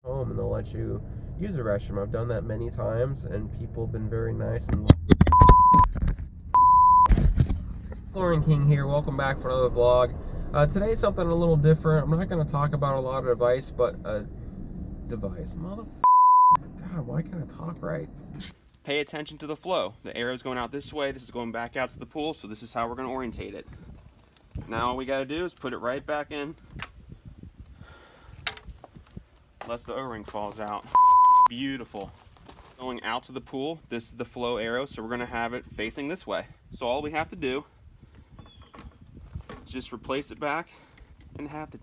home and they'll let you use the restroom. I've done that many times and people have been very nice. And Chlorine King here, welcome back for another vlog. Today's something a little different. I'm not going to talk about a lot of device, but device, motherfucker. God, why can't I talk right? Pay attention to the flow. The arrow's going out this way, this is going back out to the pool, so this is how we're going to orientate it. Now all we got to do is put it right back in, unless the O-ring falls out. Beautiful. Going out to the pool, this is the flow arrow, so we're going to have it facing this way. So all we have to do is just replace it back and have the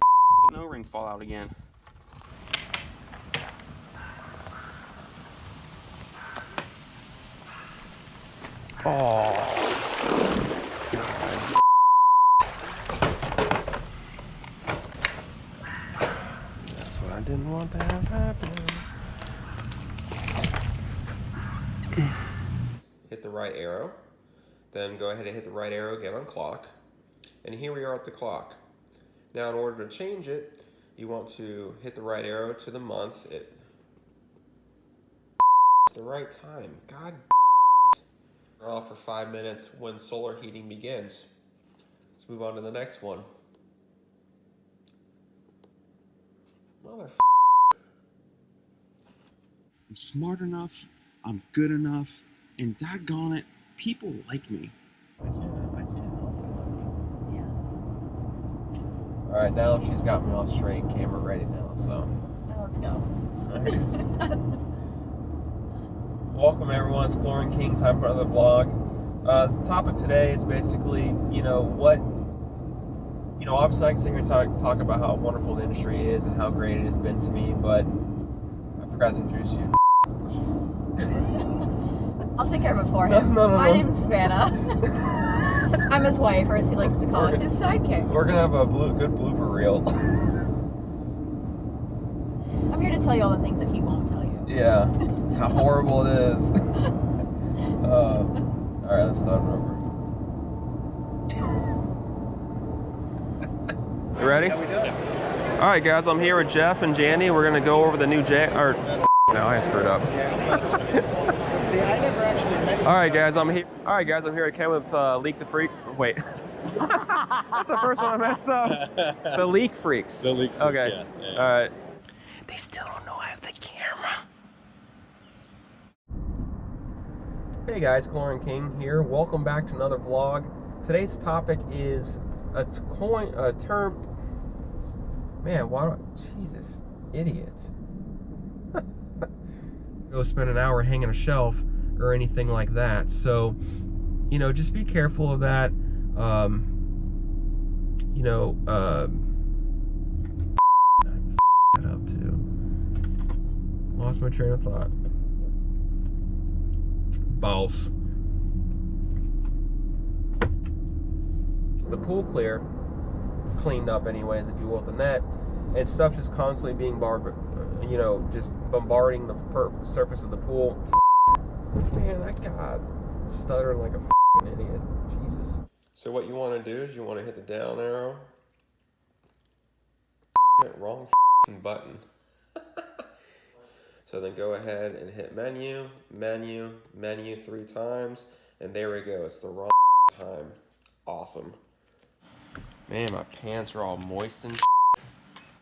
O-ring fall out again. Oh. That's what I didn't want to have happen. Hit the right arrow, then go ahead and hit the right arrow again on clock. And here we are at the clock. Now in order to change it, you want to hit the right arrow to the month. It's the right time. God. Off for 5 minutes when solar heating begins. Let's move on to the next one. Motherfucker. I'm smart enough, I'm good enough, and doggone it, people like me. I can't help it. Yeah. Alright, now she's got me all straight, camera ready now, so. Now let's go. Welcome everyone, it's Chlorine King, time for another vlog. The topic today is basically, obviously I can sit here and talk about how wonderful the industry is and how great it has been to me, but I forgot to introduce you. I'll take care of it for him. No. My name's Savannah. I'm his wife, or as he likes to call it, his sidekick. We're gonna have a good blooper reel. I'm here to tell you all the things that he won't tell you. Yeah, how horrible it is. Alright, let's start over. You ready? Yeah, we do. Alright guys, I'm here with Jeff and Janny. We're gonna go over the new no, I screwed up. See, I never actually met you. Alright guys, I'm here at Ken with Leak the Freak. Wait. That's the first one I messed up. The Leak Freaks. The Leak Freaks, okay. yeah. Alright. They still don't know I have the camera. Hey guys, Chlorine King here. Welcome back to another vlog. Today's topic is a term. Man, why don't Jesus, idiot. Go spend an hour hanging a shelf or anything like that. So, just be careful of that. That up too. Lost my train of thought. Boss. So the pool cleaned up anyways, if you will, with the net, and stuff just constantly being just bombarding the surface of the pool. Man, that God, stuttering like a idiot. Jesus. So what you want to do is you want to hit the down arrow. Wrong button. So then go ahead and hit menu, menu, menu 3 times, and there we go. It's the wrong time. Awesome. Man, my pants are all moist and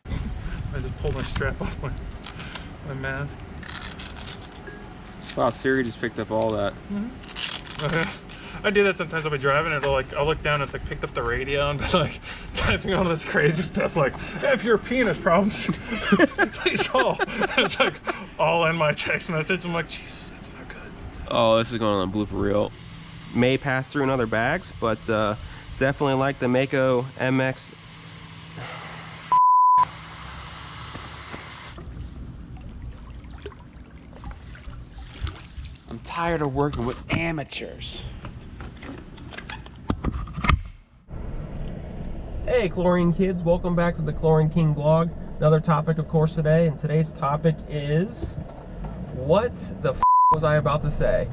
I just pulled my strap off my mask. Wow, Siri just picked up all that. I do that sometimes. I'll be driving and I'll look down and it's like picked up the radio and like typing all this crazy stuff like, hey, if your penis problems, please call. And it's like all in my text message. I'm like, Jesus, that's not good. Oh, this is going on a blooper reel. May pass through in other bags, but definitely like the Mako MX. I'm tired of working with amateurs. Hey Chlorine kids, welcome back to the Chlorine King vlog. Another topic of course today, and today's topic is, what the f was I about to say?